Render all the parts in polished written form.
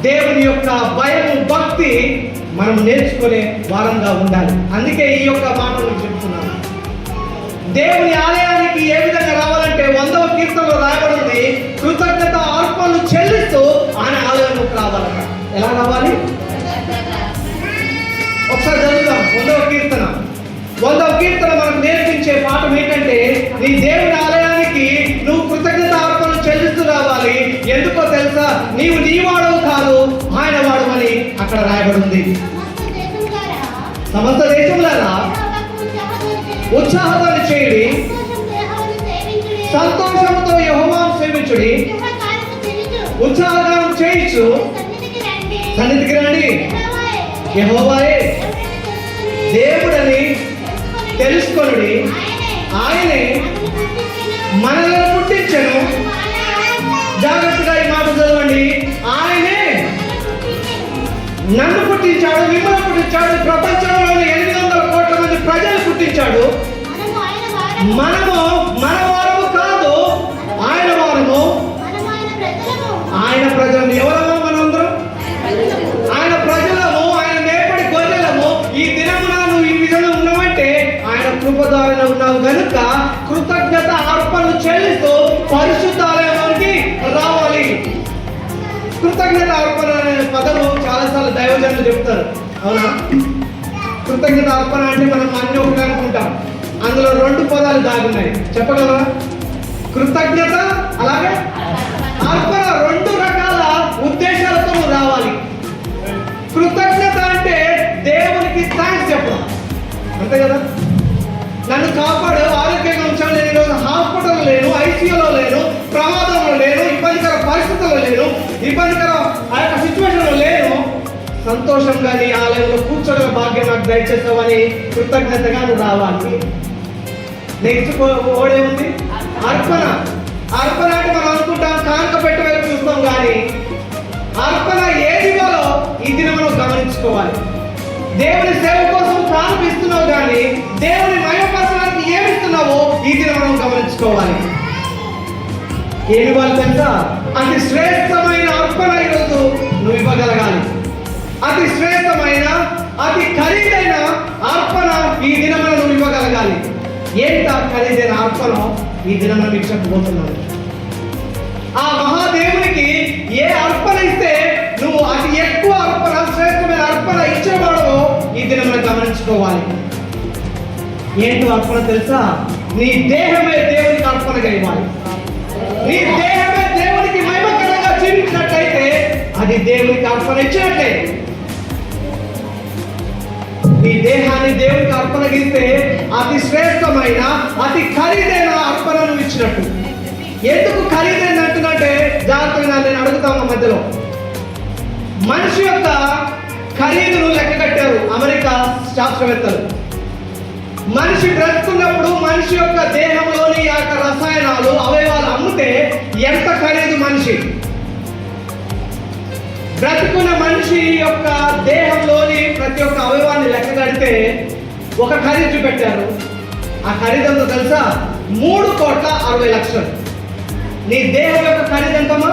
దేవుని యొక్క భయము, భక్తి మనం నేర్చుకునే వారంగా ఉండాలి. అందుకే ఈ యొక్క మాటలు చెప్తున్నాను. దేవుని ఆలయానికి ఏ విధంగా రావాలంటే 100వ కీర్తనలో రాయబడింది, కృతజ్ఞత అర్పణలు చెల్లిస్తూ ఆయన ఆలయంలోకి రావాలట. ఎలా రావాలి? ఒకసారి చదువుదాం. 100వ కీర్తన. 100వ కీర్తన మనకు నేర్పించే పాఠం ఏంటంటే, నీ దేవుని ఆలయానికి నువ్వు కృతజ్ఞత అర్పణలు చెల్లిస్తూ రావాలి. ఎందుకో తెలుసా? నీవు నీ వాడవు కాదు, ఆయన వాడు అని అక్కడ రాయబడింది. సమస్త దేశంలారా ఉత్సాహధ్వని చేయుడి, సంతోషంతో యెహోవాను సేవించుడి, ఉత్సాహగానం చేయించు సన్నిధికి రండి. యెహోవాయే దేవుడని తెలుసుకొనుడి, ఆయనే మనలను పుట్టించెను. జాగ్రత్తగా ఈ మాట చదవండి. ఆయనే నన్ను పుట్టించాడు, మిమ్మల్ని పుట్టించాడు, ప్రపంచంలోని 800 కోట్ల మంది ప్రజలు పుట్టించాడు. మనము మన వారము కాదు, ఆయన వారము, ఆయన ప్రజలు. ఎవరమో మనందరం ఆయన ప్రజలము, ఆయన మేపడి గొర్రెలము. ఈ దినమున నువ్వు ఈ విధంగా ఉన్నావంటే ఆయన కృపదారిన ఉన్నావు కనుక కృతజ్ఞత అర్పణలు చెల్లిస్తూ పరిశుద్ధాలయంలోకి రావాలి. కృతజ్ఞత అర్పణ అనే పదము చాలాసార్లు దైవజనులు చెప్తారు, అవునా? కృతజ్ఞత అర్పణ అంటే మనం అన్ని ఒకటి అనుకుంటాం. అందులో 2 పదాలు దాగున్నాయి. చెప్పగలరా? కృతజ్ఞత అలాగే అర్పణ. 2 రకాల ఉద్దేశాలతో రావాలి. కృతజ్ఞత అంటే దేవునికి థాంక్స్ చెప్పడం, అంతే కదా? నన్ను కాపాడు, ఆరోగ్యంగా ఉంచాడు, నేను ఈరోజు హాస్పిటల్లో లేను, ఐసీయూలో లేను, ప్రమాదంలో లేను, ఇబ్బందికర పరిస్థితుల్లో లేను, ఇబ్బందికర ఆ యొక్క సిచ్యువేషన్లో లేను, సంతోషంగా నీ ఆలయంలో కూర్చోగల భాగ్యం నాకు దయచేస్తావని కృతజ్ఞతగా నువ్వు రావాలి. నెక్స్ట్ ఓడే ఉంది అర్పణ. అర్పణ అంటే మనం అనుకుంటాం కానుక పెట్టే వైపు చూస్తాం, కానీ అర్పణ ఏది ఇవ్వాలో ఈ దినం మనం గమనించుకోవాలి. దేవుని సేవ కోసం కానుక ఇస్తున్నావు, కానీ దేవుని మహిమపరచడానికి ఏమి ఇస్తున్నావో ఈ దినం మనం గమనించుకోవాలి. ఏమి వాళ్ళు తెలుసా? అతి శ్రేష్టమైన అర్పణ ఈరోజు నువ్వు ఇవ్వగలగాలి. అతి శ్రేష్టమైన, అతి ఖరీదైన అర్పణ ఈ దినమున నువ్వు ఇవ్వగలగాలి. ఏంట ఖరీదైన అర్పణ ఈ దినమున మీకు చెప్పబోతున్నాను. ఆ మహాదేవునికి ఏ అర్పణ ఇస్తే నువ్వు అతి ఎక్కువ అర్పణ, శ్రేష్టమైన అర్పణ ఇచ్చేవాడో ఈ దినమున గమనించుకోవాలి. ఏంటో అర్పణ తెలుసా? నీ దేహమే దేవునికి అర్పణగా ఇవ్వాలి. నీ దేహమే దేవునికి మహిమకరంగా జీవించినట్లయితే అది దేవునికి అర్పణ ఇచ్చినట్లే. నీ దేహాన్ని దేవునికి అర్పణగిస్తే అతి శ్రేష్టమైన, అతి ఖరీదైన అర్పణను ఇచ్చినట్టు. ఎందుకు ఖరీదైన అంటున్నట్టే జాగ్రత్తగా నేను అడుగుతాను. మధ్యలో మనిషి యొక్క ఖరీదును లెక్క కట్టారు అమెరికా శాస్త్రవేత్తలు. మనిషి బ్రతుకున్నప్పుడు మనిషి యొక్క దేహంలోని ఆ యొక్క రసాయనాలు, అవయవాలు అమ్మితే ఎంత ఖరీదు మనిషి. బ్రతుకున్న మనిషి యొక్క దేహంలోని ప్రతి ఒక్క అవయవాన్ని లెక్క కడితే ఒక ఖరీదు పెట్టారు. ఆ ఖరీదు ఎంతో తెలుసా? 3,60,00,000. నీ దేహం యొక్క ఖరీదు ఎంతమ్మా?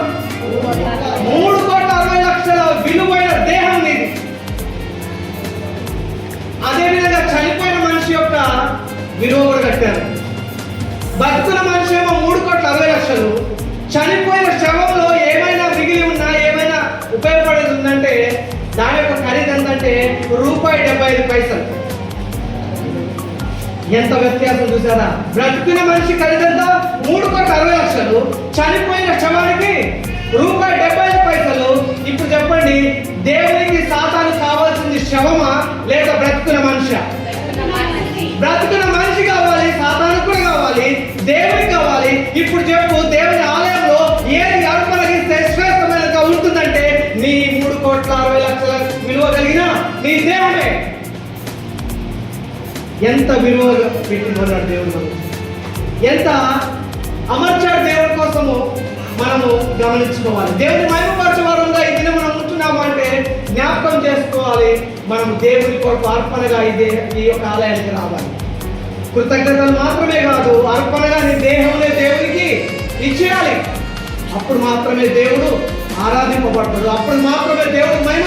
3,60,00,000 విలువైన దేహం నీది. అదేవిధంగా చనిపోయిన మనిషి యొక్క విలువ కూడా కట్టారు. బతుకున్న మనిషి ఏమో 3,60,00,000. చనిపోయిన శవంలో ఏమైనా మిగిలి ఉన్నా, ఏమైనా ఉపయోగపడేది ఉందంటే దాని యొక్క ఖరీదు ఎంతంటే ₹75. ఎంత వ్యత్యాసం చూసారా? బ్రతుకున్న మనిషి ఖరీదు ఎంత? 3,60,00,000. చనిపోయిన శవానికి ₹75. ఇప్పుడు చెప్పండి, దేవునికి సాతాను కావాల్సింది శవమా లేక బ్రతుకున్న మనిషి? బ్రతుకున్న మనిషి కావాలి, సాతాను కూడా కావాలి, దేవునికి కావాలి. ఇప్పుడు చెప్పు, దేవుని ఆలయంలో ఏది అర్పణగిస్తే శ్రేష్టమైనగా ఉంటుందంటే నీ 3,60,00,000 విలువ కలిగిన నీ దేహమే. ఎంత విలువ పెట్టుకున్నాడు దేవుడు, ఎంత అమర్చాడు దేవుడి కోసము మనము గమనించుకోవాలి. దేవుని మహిమపరచవారంగా ఈ దినం మనం ఉంటున్నాము అంటే జ్ఞాపకం చేసుకోవాలి. మనం దేవుని కొరకు అర్పణగా ఈ యొక్క ఆలయానికి రావాలి. కృతజ్ఞతలు మాత్రమే కాదు, అర్పణగా నీ దేహంలో దేవునికి ఇచ్చేయాలి. అప్పుడు మాత్రమే దేవుడు ఆరాధింపబడతాడు. అప్పుడు మాత్రమే దేవుడు మహిమ